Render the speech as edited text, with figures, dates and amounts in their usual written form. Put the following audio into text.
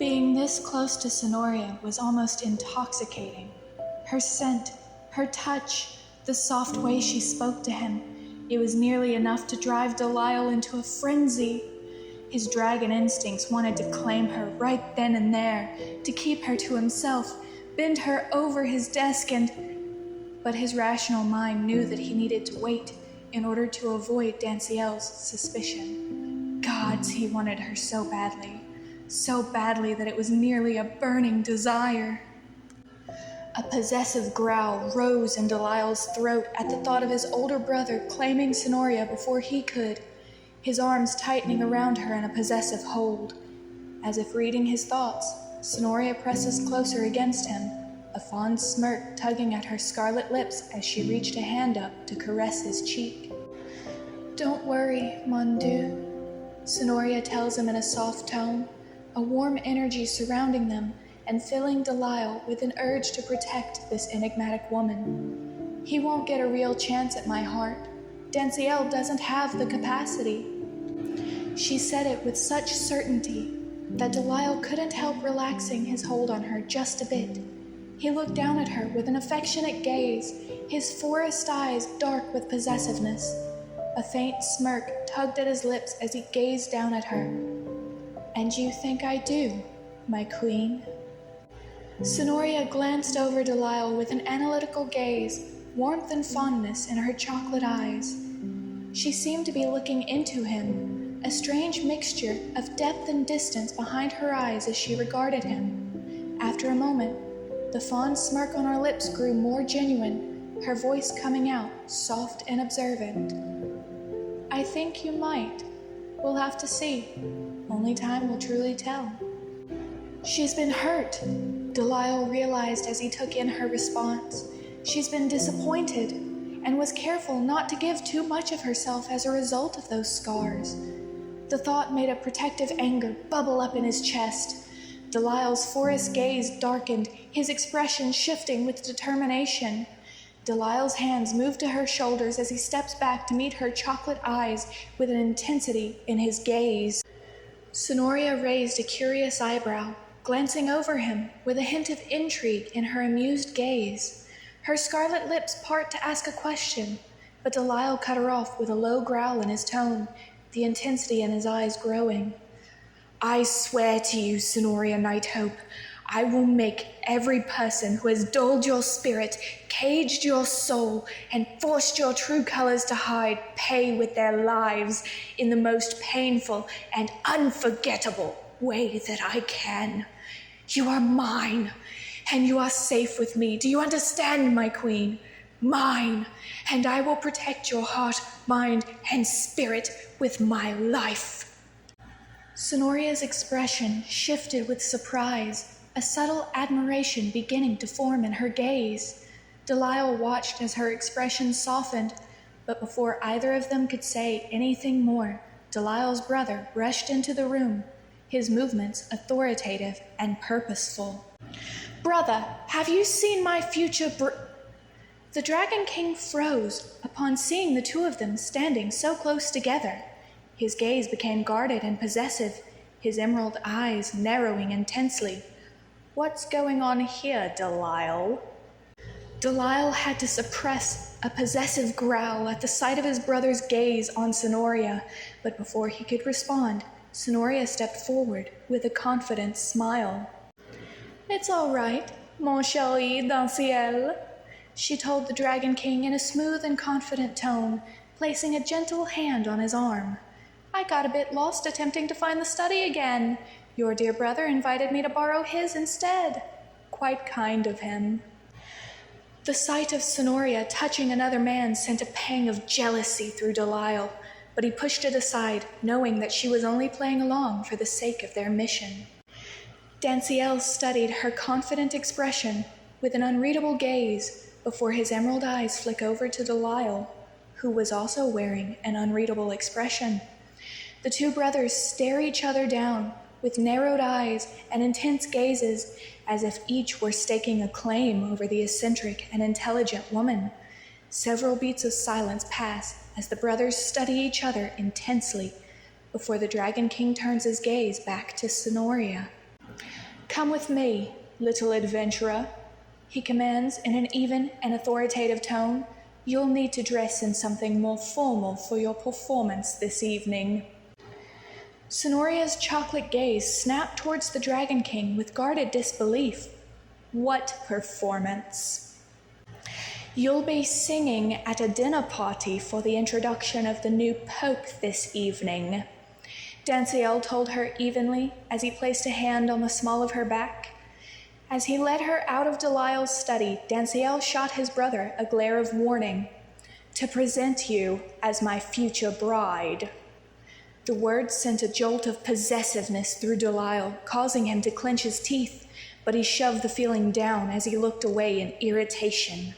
Being this close to Sonoria was almost intoxicating. Her scent, her touch, the soft way she spoke to him, it was nearly enough to drive Delisle into a frenzy. His dragon instincts wanted to claim her right then and there, to keep her to himself, bend her over his desk but his rational mind knew that he needed to wait in order to avoid Danciel's suspicion. Gods, he wanted her so badly that it was nearly a burning desire. A possessive growl rose in Delisle's throat at the thought of his older brother claiming Sonoria before he could, his arms tightening around her in a possessive hold. As if reading his thoughts, Sonoria presses closer against him, a fond smirk tugging at her scarlet lips as she reached a hand up to caress his cheek. "Don't worry, mon Dieu," Sonoria tells him in a soft tone, a warm energy surrounding them and filling Delisle with an urge to protect this enigmatic woman. "He won't get a real chance at my heart. Danciel doesn't have the capacity." She said it with such certainty that Delisle couldn't help relaxing his hold on her just a bit. He looked down at her with an affectionate gaze, his forest eyes dark with possessiveness. A faint smirk tugged at his lips as he gazed down at her. "And you think I do, my queen?" Sonoria glanced over Delisle with an analytical gaze, warmth and fondness in her chocolate eyes. She seemed to be looking into him, a strange mixture of depth and distance behind her eyes as she regarded him. After a moment, the fond smirk on her lips grew more genuine, her voice coming out, soft and observant. "I think you might. We'll have to see. Only time will truly tell." "She's been hurt," Delisle realized as he took in her response. "She's been disappointed, and was careful not to give too much of herself as a result of those scars." The thought made a protective anger bubble up in his chest. Delisle's forest gaze darkened, his expression shifting with determination. Delisle's hands moved to her shoulders as he steps back to meet her chocolate eyes with an intensity in his gaze. Sonoria raised a curious eyebrow, glancing over him with a hint of intrigue in her amused gaze. Her scarlet lips part to ask a question, but Delisle cut her off with a low growl in his tone, the intensity in his eyes growing. "I swear to you, Sonoria Nighthope, I will make every person who has dulled your spirit, caged your soul, and forced your true colors to hide pay with their lives in the most painful and unforgettable way that I can. You are mine, and you are safe with me. Do you understand, my queen? Mine, and I will protect your heart, mind, and spirit with my life." Sonoria's expression shifted with surprise, a subtle admiration beginning to form in her gaze. Delisle watched as her expression softened, but before either of them could say anything more, Delisle's brother rushed into the room, his movements authoritative and purposeful. "Brother, have you seen my future The Dragon King froze upon seeing the two of them standing so close together. His gaze became guarded and possessive, his emerald eyes narrowing intensely. "What's going on here, Delisle?" Delisle had to suppress a possessive growl at the sight of his brother's gaze on Sonoria, but before he could respond, Sonoria stepped forward with a confident smile. "It's all right, mon chéri Danciel," she told the Dragon King in a smooth and confident tone, placing a gentle hand on his arm. "I got a bit lost attempting to find the study again. Your dear brother invited me to borrow his instead. Quite kind of him." The sight of Sonoria touching another man sent a pang of jealousy through Delisle, but he pushed it aside, knowing that she was only playing along for the sake of their mission. Danciel studied her confident expression with an unreadable gaze before his emerald eyes flick over to Delisle, who was also wearing an unreadable expression. The two brothers stare each other down with narrowed eyes and intense gazes, as if each were staking a claim over the eccentric and intelligent woman. Several beats of silence pass as the brothers study each other intensely before the Dragon King turns his gaze back to Sonoria. Come with me, little adventurer, he commands in an even and authoritative tone. You'll need to dress in something more formal for your performance this evening. Sonoria's chocolate gaze snapped towards the Dragon King with guarded disbelief. What performance? You'll be singing at a dinner party for the introduction of the new Pope this evening, Danciel told her evenly as he placed a hand on the small of her back. As he led her out of Delisle's study, Danciel shot his brother a glare of warning. To present you as my future bride. The words sent a jolt of possessiveness through Delisle, causing him to clench his teeth, but he shoved the feeling down as he looked away in irritation.